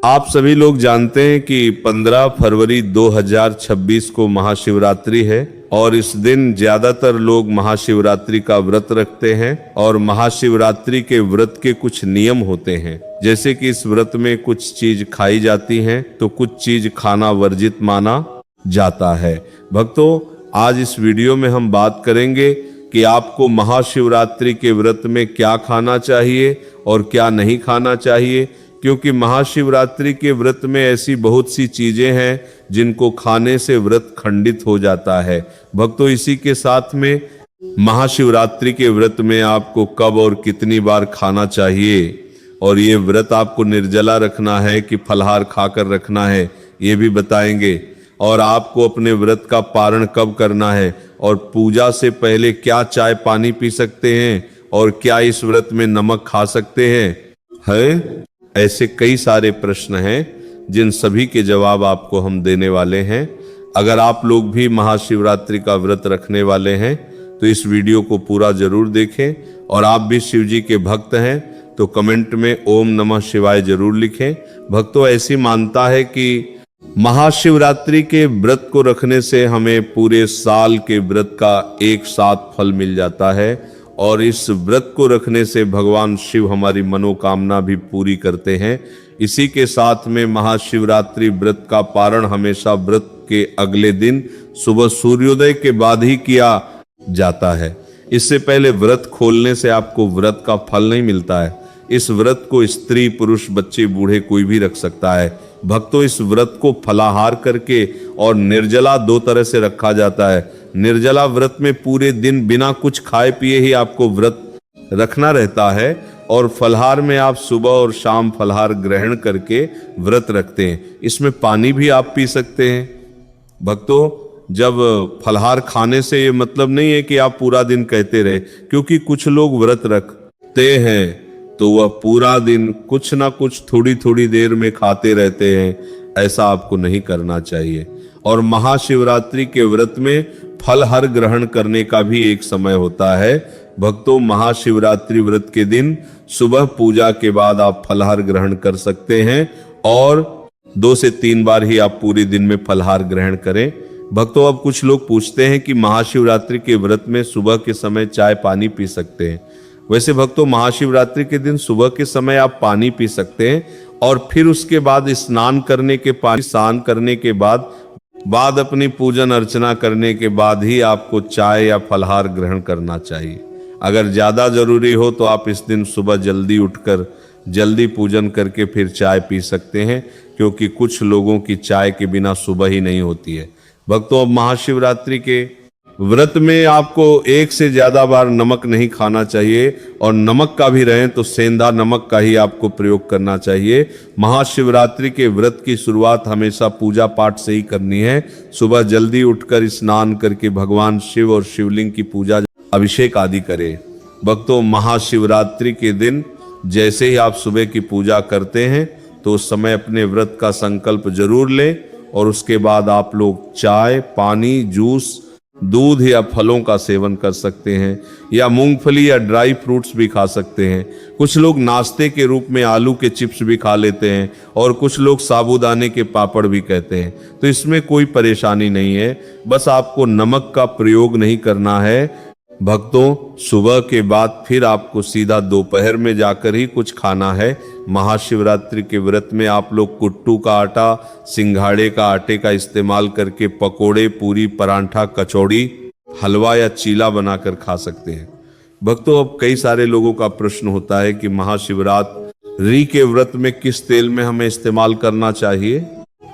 आप सभी लोग जानते हैं कि 15 फरवरी 2026 को महाशिवरात्रि है और इस दिन ज्यादातर लोग महाशिवरात्रि का व्रत रखते हैं और महाशिवरात्रि के व्रत के कुछ नियम होते हैं, जैसे कि इस व्रत में कुछ चीज खाई जाती है तो कुछ चीज खाना वर्जित माना जाता है। भक्तों, आज इस वीडियो में हम बात करेंगे कि आपको महाशिवरात्रि के व्रत में क्या खाना चाहिए और क्या नहीं खाना चाहिए, क्योंकि महाशिवरात्रि के व्रत में ऐसी बहुत सी चीजें हैं जिनको खाने से व्रत खंडित हो जाता है। भक्तों, इसी के साथ में महाशिवरात्रि के व्रत में आपको कब और कितनी बार खाना चाहिए और ये व्रत आपको निर्जला रखना है कि फलाहार खाकर रखना है, ये भी बताएंगे। और आपको अपने व्रत का पारण कब करना है और पूजा से पहले क्या चाय पानी पी सकते हैं और क्या इस व्रत में नमक खा सकते हैं। ऐसे कई सारे प्रश्न हैं जिन सभी के जवाब आपको हम देने वाले हैं। अगर आप लोग भी महाशिवरात्रि का व्रत रखने वाले हैं तो इस वीडियो को पूरा जरूर देखें, और आप भी शिव जी के भक्त हैं तो कमेंट में ओम नमः शिवाय जरूर लिखें। भक्तों, ऐसी मानता है कि महाशिवरात्रि के व्रत को रखने से हमें पूरे साल के व्रत का एक साथ फल मिल जाता है, और इस व्रत को रखने से भगवान शिव हमारी मनोकामना भी पूरी करते हैं। इसी के साथ में महाशिवरात्रि व्रत का पारण हमेशा व्रत के अगले दिन सुबह सूर्योदय के बाद ही किया जाता है। इससे पहले व्रत खोलने से आपको व्रत का फल नहीं मिलता है। इस व्रत को स्त्री पुरुष बच्चे बूढ़े कोई भी रख सकता है। भक्तों, इस व्रत को फलाहार करके और निर्जला दो तरह से रखा जाता है। निर्जला व्रत में पूरे दिन बिना कुछ खाए पिए ही आपको व्रत रखना रहता है, और फलाहार में आप सुबह और शाम फलाहार ग्रहण करके व्रत रखते हैं। इसमें पानी भी आप पी सकते हैं। भक्तों, जब फलाहार खाने से ये मतलब नहीं है कि आप पूरा दिन कहते रहे, क्योंकि कुछ लोग व्रत रखते हैं तो वह पूरा दिन कुछ ना कुछ थोड़ी थोड़ी देर में खाते रहते हैं। ऐसा आपको नहीं करना चाहिए। और महाशिवरात्रि के व्रत में फलहार ग्रहण करने का भी एक समय होता है। भक्तों, महाशिवरात्रि व्रत के दिन सुबह पूजा के बाद आप फलहार ग्रहण कर सकते हैं, और 2 से 3 बार ही आप पूरे दिन में फलहार ग्रहण करें। भक्तों, अब कुछ लोग पूछते हैं कि महाशिवरात्रि के व्रत में सुबह के समय चाय पानी पी सकते हैं। वैसे भक्तों, महाशिवरात्रि के दिन सुबह के समय आप पानी पी सकते हैं, और फिर उसके बाद स्नान करने के बाद अपनी पूजन अर्चना करने के बाद ही आपको चाय या फलाहार ग्रहण करना चाहिए। अगर ज्यादा जरूरी हो तो आप इस दिन सुबह जल्दी उठकर जल्दी पूजन करके फिर चाय पी सकते हैं, क्योंकि कुछ लोगों की चाय के बिना सुबह ही नहीं होती है। भक्तों, अब महाशिवरात्रि के व्रत में आपको 1 से ज्यादा बार नमक नहीं खाना चाहिए, और नमक का भी रहे तो सेंधा नमक का ही आपको प्रयोग करना चाहिए। महाशिवरात्रि के व्रत की शुरुआत हमेशा पूजा पाठ से ही करनी है। सुबह जल्दी उठकर स्नान करके भगवान शिव और शिवलिंग की पूजा अभिषेक आदि करें। भक्तों, महाशिवरात्रि के दिन जैसे ही आप सुबह की पूजा करते हैं तो उस समय अपने व्रत का संकल्प जरूर लें, और उसके बाद आप लोग चाय पानी जूस दूध या फलों का सेवन कर सकते हैं, या मूंगफली या ड्राई फ्रूट्स भी खा सकते हैं। कुछ लोग नाश्ते के रूप में आलू के चिप्स भी खा लेते हैं, और कुछ लोग साबूदाने के पापड़ भी कहते हैं। तो इसमें कोई परेशानी नहीं है, बस आपको नमक का प्रयोग नहीं करना है। भक्तों, सुबह के बाद फिर आपको सीधा दोपहर में जाकर ही कुछ खाना है। महाशिवरात्रि के व्रत में आप लोग कुट्टू का आटा, सिंघाड़े का आटे का इस्तेमाल करके पकोड़े, पूरी, परांठा, कचौड़ी, हलवा या चीला बनाकर खा सकते हैं। भक्तों, अब कई सारे लोगों का प्रश्न होता है कि महाशिवरात्रि के व्रत में किस तेल में हमें इस्तेमाल करना चाहिए।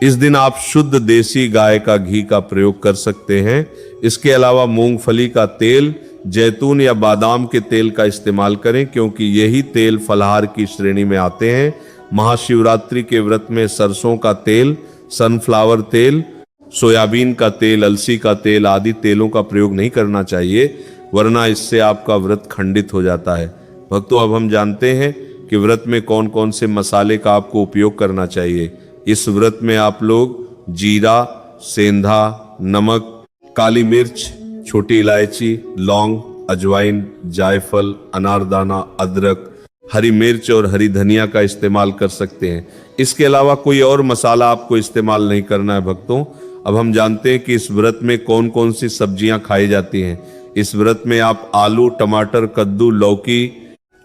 इस दिन आप शुद्ध देसी गाय का घी का प्रयोग कर सकते हैं। इसके अलावा मूंगफली का तेल, जैतून या बादाम के तेल का इस्तेमाल करें, क्योंकि यही तेल फलाहार की श्रेणी में आते हैं। महाशिवरात्रि के व्रत में सरसों का तेल, सनफ्लावर तेल, सोयाबीन का तेल, अलसी का तेल आदि तेलों का प्रयोग नहीं करना चाहिए, वरना इससे आपका व्रत खंडित हो जाता है। भक्तों, अब हम जानते हैं कि व्रत में कौन कौन से मसाले का आपको उपयोग करना चाहिए। इस व्रत में आप लोग जीरा, सेंधा, नमक, काली मिर्च, छोटी इलायची, लौंग, अजवाइन, जायफल, अनारदाना, अदरक, हरी मिर्च और हरी धनिया का इस्तेमाल कर सकते हैं। इसके अलावा कोई और मसाला आपको इस्तेमाल नहीं करना है भक्तों। अब हम जानते हैं कि इस व्रत में कौन कौन सी सब्जियां खाई जाती हैं। इस व्रत में आप आलू, टमाटर, कद्दू, लौकी,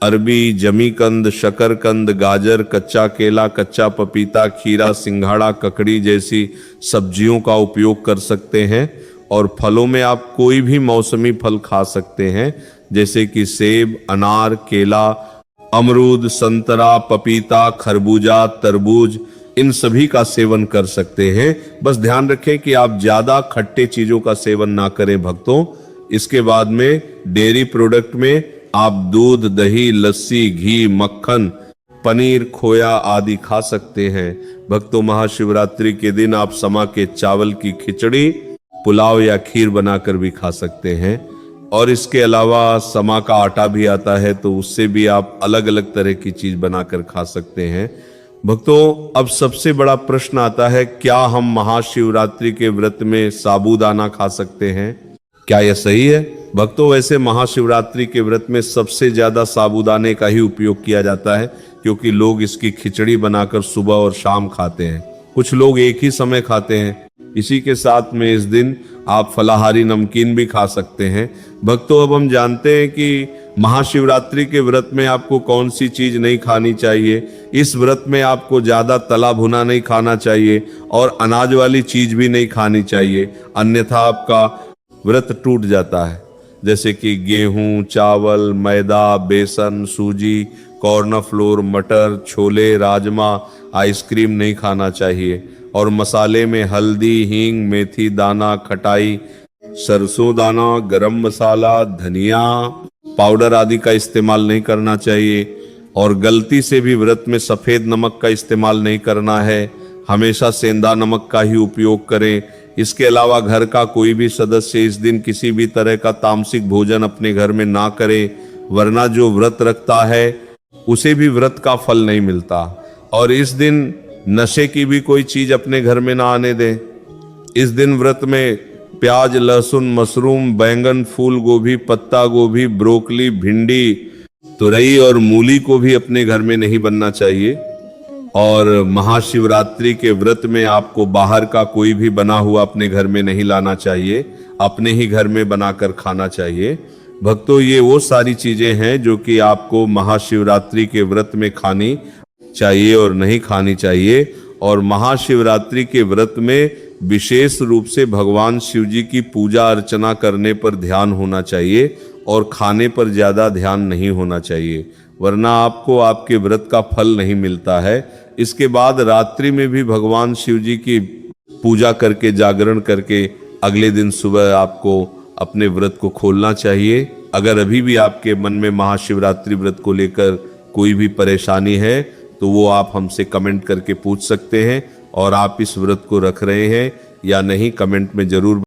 अरबी, जमीकंद, शकरकंद, गाजर, कच्चा केला, कच्चा पपीता, खीरा, सिंघाड़ा, ककड़ी जैसी सब्जियों का उपयोग कर सकते हैं। और फलों में आप कोई भी मौसमी फल खा सकते हैं, जैसे कि सेब, अनार, केला, अमरूद, संतरा, पपीता, खरबूजा, तरबूज, इन सभी का सेवन कर सकते हैं। बस ध्यान रखें कि आप ज्यादा खट्टे चीजों का सेवन ना करें भक्तों। इसके बाद में डेयरी प्रोडक्ट में आप दूध, दही, लस्सी, घी, मक्खन, पनीर, खोया आदि खा सकते हैं। भक्तों, महाशिवरात्रि के दिन आप समा के चावल की खिचड़ी, पुलाव या खीर बनाकर भी खा सकते हैं। और इसके अलावा समा का आटा भी आता है, तो उससे भी आप अलग अलग तरह की चीज बनाकर खा सकते हैं। भक्तों, अब सबसे बड़ा प्रश्न आता है, क्या हम महाशिवरात्रि के व्रत में साबूदाना खा सकते हैं? क्या यह सही है? भक्तों, वैसे महाशिवरात्रि के व्रत में सबसे ज्यादा साबूदाने का ही उपयोग किया जाता है, क्योंकि लोग इसकी खिचड़ी बनाकर सुबह और शाम खाते हैं। कुछ लोग एक ही समय खाते हैं। इसी के साथ में इस दिन आप फलाहारी नमकीन भी खा सकते हैं। भक्तों, अब हम जानते हैं कि महाशिवरात्रि के व्रत में आपको कौन सी चीज नहीं खानी चाहिए। इस व्रत में आपको ज्यादा तला भुना नहीं खाना चाहिए और अनाज वाली चीज भी नहीं खानी चाहिए, अन्यथा आपका व्रत टूट जाता है। जैसे कि गेहूं, चावल, मैदा, बेसन, सूजी, कॉर्नफ्लोर, मटर, छोले, राजमा, आइसक्रीम नहीं खाना चाहिए। और मसाले में हल्दी, हींग, मेथी दाना, खटाई, सरसों दाना, गरम मसाला, धनिया पाउडर आदि का इस्तेमाल नहीं करना चाहिए। और गलती से भी व्रत में सफेद नमक का इस्तेमाल नहीं करना है, हमेशा सेंधा नमक का ही उपयोग करें। इसके अलावा घर का कोई भी सदस्य इस दिन किसी भी तरह का तामसिक भोजन अपने घर में ना करे, वरना जो व्रत रखता है उसे भी व्रत का फल नहीं मिलता। और इस दिन नशे की भी कोई चीज अपने घर में ना आने दें। इस दिन व्रत में प्याज, लहसुन, मशरूम, बैंगन, फूल गोभी, पत्ता गोभी, ब्रोकली, भिंडी, तुरई और मूली को भी अपने घर में नहीं बनना चाहिए। और महाशिवरात्रि के व्रत में आपको बाहर का कोई भी बना हुआ अपने घर में नहीं लाना चाहिए, अपने ही घर में बनाकर खाना चाहिए। भक्तों, ये वो सारी चीजें हैं जो कि आपको महाशिवरात्रि के व्रत में खानी चाहिए और नहीं खानी चाहिए। और महाशिवरात्रि के व्रत में विशेष रूप से भगवान शिव जी की पूजा अर्चना करने पर ध्यान होना चाहिए और खाने पर ज्यादा ध्यान नहीं होना चाहिए, वरना आपको आपके व्रत का फल नहीं मिलता है। इसके बाद रात्रि में भी भगवान शिव जी की पूजा करके, जागरण करके अगले दिन सुबह आपको अपने व्रत को खोलना चाहिए। अगर अभी भी आपके मन में महाशिवरात्रि व्रत को लेकर कोई भी परेशानी है तो वो आप हमसे कमेंट करके पूछ सकते हैं। और आप इस व्रत को रख रहे हैं या नहीं, कमेंट में जरूर